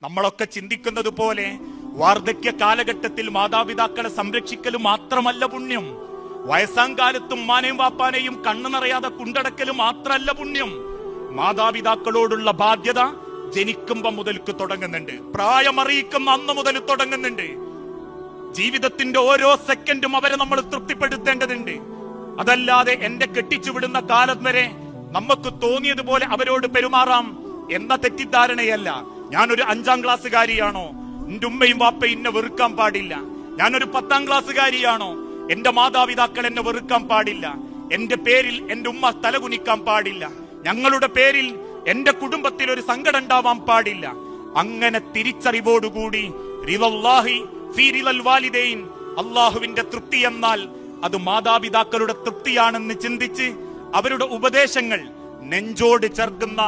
നമ്മളൊക്കെ ചിന്തിക്കുന്നത് പോലെ വാർദ്ധക്യ കാലഘട്ടത്തിൽ മാതാപിതാക്കളെ സംരക്ഷിക്കലും മാത്രമല്ല പുണ്യം. വയസ്സാം കാലത്തും ഉമ്മാനെയും വാപ്പാനെയും കണ്ണു നിറയാതെ കൊണ്ടടക്കലും മാത്രമല്ല പുണ്യം. മാതാപിതാക്കളോടുള്ള ബാധ്യത ജനിക്കുമ്പോ മുതൽക്ക് തുടങ്ങുന്നുണ്ട്, പ്രായമറിയിക്കുന്ന അന്ന് മുതൽ തുടങ്ങുന്നുണ്ട്. ജീവിതത്തിന്റെ ഓരോ സെക്കൻഡും അവരെ നമ്മൾ തൃപ്തിപ്പെടുത്തേണ്ടതുണ്ട്. അതല്ലാതെ എന്റെ കെട്ടിച്ചുവിടുന്ന കാലം വരെ നമുക്ക് തോന്നിയതുപോലെ അവരോട് പെരുമാറാം എന്ന തെറ്റിദ്ധാരണയല്ല. ഞാനൊരു 5ാം ക്ലാസ്സുകാരിയാണോ എന്റെ ഉമ്മയും വാപ്പയും എന്നെ വെറുക്കാൻ പാടില്ല? ഞാനൊരു 10ാം ക്ലാസ്സുകാരിയാണോ എന്റെ മാതാപിതാക്കൾ എന്നെ വെറുക്കാൻ പാടില്ല? എന്റെ പേരിൽ എന്റെ ഉമ്മ തലകുനിക്കാൻ പാടില്ല? ഞങ്ങളുടെ പേരിൽ എന്റെ കുടുംബത്തിൽ ഒരു സങ്കടം ഉണ്ടാവാൻ പാടില്ല? അങ്ങനെ തിരിച്ചറിവോടുകൂടി റിളല്ലാഹി ഫീ റിളൽ വാലിദൈൻ, അള്ളാഹുവിന്റെ തൃപ്തി എന്നാൽ അത് മാതാപിതാക്കളുടെ തൃപ്തിയാണെന്ന് ചിന്തിച്ച് അവരുടെ ഉപദേശങ്ങൾ നെഞ്ചോട് ചേർക്കുന്ന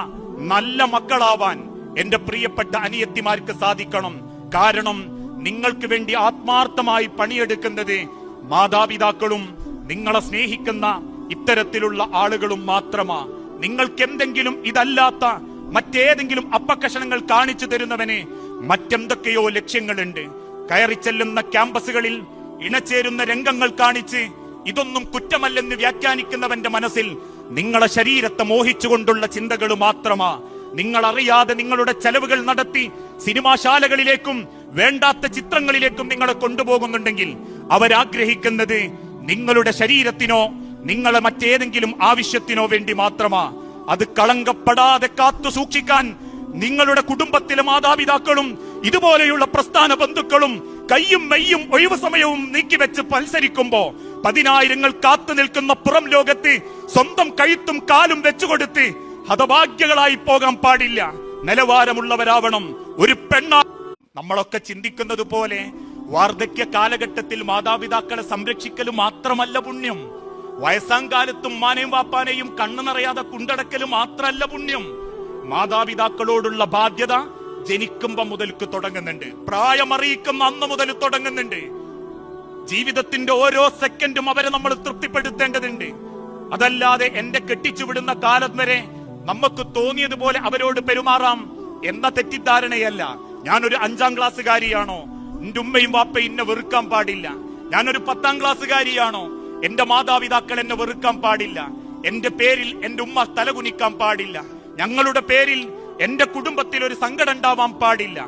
നല്ല മക്കളാവാൻ എന്റെ പ്രിയപ്പെട്ട അനിയത്തിമാർക്ക് സാധിക്കണം. കാരണം നിങ്ങൾക്ക് വേണ്ടി ആത്മാർത്ഥമായി പണിയെടുക്കുന്നത് മാതാപിതാക്കളും നിങ്ങളെ സ്നേഹിക്കുന്ന ഇത്തരത്തിലുള്ള ആളുകളും മാത്രമാ. നിങ്ങൾക്ക് എന്തെങ്കിലും ഇതല്ലാത്ത മറ്റേതെങ്കിലും അപ്പക്കഷണങ്ങൾ കാണിച്ചു തരുന്നവന് മറ്റെന്തൊക്കെയോ ലക്ഷ്യങ്ങളുണ്ട്. കയറിച്ചെല്ലുന്ന ക്യാമ്പസുകളിൽ ഇണചേരുന്ന രംഗങ്ങൾ കാണിച്ച് ഇതൊന്നും കുറ്റമല്ലെന്ന് വ്യാഖ്യാനിക്കുന്നവന്റെ മനസ്സിൽ നിങ്ങളെ ശരീരത്തെ മോഹിച്ചുകൊണ്ടുള്ള ചിന്തകൾ മാത്രമാ. നിങ്ങൾ അറിയാതെ നിങ്ങളുടെ ചെലവുകൾ നടത്തി സിനിമാശാലകളിലേക്കും വേണ്ടാത്ത ചിത്രങ്ങളിലേക്കും നിങ്ങളെ കൊണ്ടുപോകുന്നുണ്ടെങ്കിൽ അവരാഗ്രഹിക്കുന്നത് നിങ്ങളുടെ ശരീരത്തിനോ നിങ്ങളെ മറ്റേതെങ്കിലും ആവശ്യത്തിനോ വേണ്ടി മാത്രമാ. അത് കളങ്കപ്പെടാതെ കാത്തു സൂക്ഷിക്കാൻ നിങ്ങളുടെ കുടുംബത്തിലെ മാതാപിതാക്കളും ഇതുപോലെയുള്ള പ്രസ്ഥാന ബന്ധുക്കളും കയ്യും മെയ്യും ഒഴിവു സമയവും നീക്കിവെച്ച് മത്സരിക്കുമ്പോ 10,000 കാത്തു നിൽക്കുന്ന പുറം ലോകത്ത് സ്വന്തം കഴുത്തും കാലും വെച്ചുകൊടുത്ത് ഹതഭാഗ്യകളായി പോകാൻ പാടില്ല. നിലവാരമുള്ളവരാവണം ഒരു പെണ്ണ. നമ്മളൊക്കെ ചിന്തിക്കുന്നത് പോലെ വാർദ്ധക്യ കാലഘട്ടത്തിൽ മാതാപിതാക്കളെ സംരക്ഷിക്കലും മാത്രമല്ല പുണ്യം. വയസ്സാം കാലത്തും ഉമ്മാനെയും വാപ്പാനെയും കണ്ണു നിറയാതെ കൊണ്ടടക്കലും മാത്രമല്ല പുണ്യം. മാതാപിതാക്കളോടുള്ള ബാധ്യത ജനിക്കുമ്പോ മുതൽക്ക് തുടങ്ങുന്നുണ്ട്, പ്രായമറിയിക്കുന്ന അന്ന് മുതൽ തുടങ്ങുന്നുണ്ട്. ജീവിതത്തിന്റെ ഓരോ സെക്കൻഡും അവരെ നമ്മൾ തൃപ്തിപ്പെടുത്തേണ്ടതുണ്ട്. അതല്ലാതെ എന്റെ കെട്ടിച്ചുവിടുന്ന കാലം വരെ നമുക്ക് തോന്നിയതുപോലെ അവരോട് പെരുമാറാം എന്ന തെറ്റിദ്ധാരണയല്ല. ഞാനൊരു 5ാം ക്ലാസ്സുകാരിയാണോ എന്റെ ഉമ്മയും വാപ്പയും എന്നെ വെറുക്കാൻ പാടില്ല? ഞാനൊരു 10ാം ക്ലാസ്സുകാരിയാണോ എന്റെ മാതാപിതാക്കൾ എന്നെ വെറുക്കാൻ പാടില്ല? എന്റെ പേരിൽ എന്റെ ഉമ്മ തലകുനിക്കാൻ പാടില്ല? ഞങ്ങളുടെ പേരിൽ എന്റെ കുടുംബത്തിൽ ഒരു സങ്കടം ഉണ്ടാവാൻ പാടില്ല?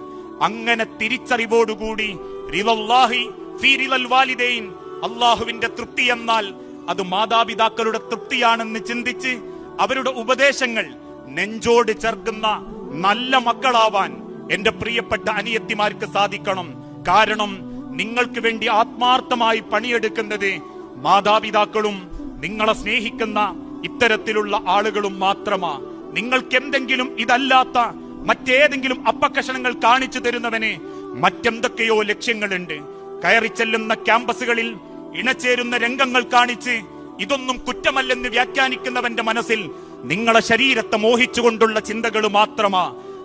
അങ്ങനെ തിരിച്ചറിവോടുകൂടി റിളല്ലാഹി ഫീ റിളൽ വാലിദൈൻ, അള്ളാഹുവിന്റെ തൃപ്തി എന്നാൽ അത് മാതാപിതാക്കളുടെ തൃപ്തിയാണെന്ന് ചിന്തിച്ച് അവരുടെ ഉപദേശങ്ങൾ നെഞ്ചോട് ചേർക്കുന്ന നല്ല മക്കളാവാൻ എന്റെ പ്രിയപ്പെട്ട അനിയത്തിമാർക്ക് സാധിക്കണം. കാരണം നിങ്ങൾക്ക് വേണ്ടി ആത്മാർത്ഥമായി പണിയെടുക്കുന്നത് മാതാപിതാക്കളും നിങ്ങളെ സ്നേഹിക്കുന്ന ഇത്തരത്തിലുള്ള ആളുകളും മാത്രമാ. നിങ്ങൾക്ക് എന്തെങ്കിലും ഇതല്ലാത്ത മറ്റേതെങ്കിലും അപ്പക്കഷണങ്ങൾ കാണിച്ചു തരുന്നവന് മറ്റെന്തൊക്കെയോ ലക്ഷ്യങ്ങളുണ്ട്. കയറിച്ചെല്ലുന്ന ക്യാമ്പസുകളിൽ ഇണചേരുന്ന രംഗങ്ങൾ കാണിച്ച് ഇതൊന്നും കുറ്റമല്ലെന്ന് വ്യാഖ്യാനിക്കുന്നവന്റെ മനസ്സിൽ നിങ്ങളെ ശരീരത്തെ മോഹിച്ചുകൊണ്ടുള്ള ചിന്തകൾ മാത്രമാ.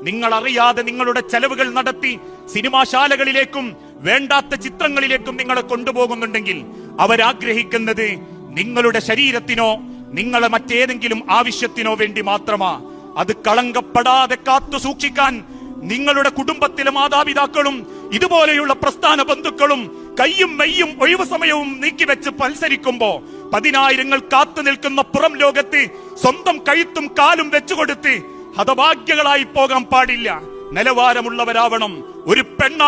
നിങ്ങൾ അറിയാതെ നിങ്ങളുടെ ചെലവുകൾ നടത്തി സിനിമാശാലകളിലേക്കും വേണ്ടാത്ത ചിത്രങ്ങളിലേക്കും നിങ്ങളെ കൊണ്ടുപോകുന്നുണ്ടെങ്കിൽ അവരാഗ്രഹിക്കുന്നത് നിങ്ങളുടെ ശരീരത്തിനോ നിങ്ങളെ മറ്റേതെങ്കിലും ആവശ്യത്തിനോ വേണ്ടി മാത്രമാ. അത് കളങ്കപ്പെടാതെ കാത്തു സൂക്ഷിക്കാൻ നിങ്ങളുടെ കുടുംബത്തിലെ മാതാപിതാക്കളും ഇതുപോലെയുള്ള പ്രസ്ഥാന ബന്ധുക്കളും കയ്യും മെയ്യും ഒഴിവു സമയവും നീക്കിവെച്ച് മത്സരിക്കുമ്പോ 10,000 കാത്തു നിൽക്കുന്ന പുറം ലോകത്ത് സ്വന്തം കഴുത്തും കാലും വെച്ചുകൊടുത്ത് ഹതഭാഗ്യകളായി പോകാൻ പാടില്ല. നിലവാരമുള്ളവരാവണം ഒരു പെണ്ണ.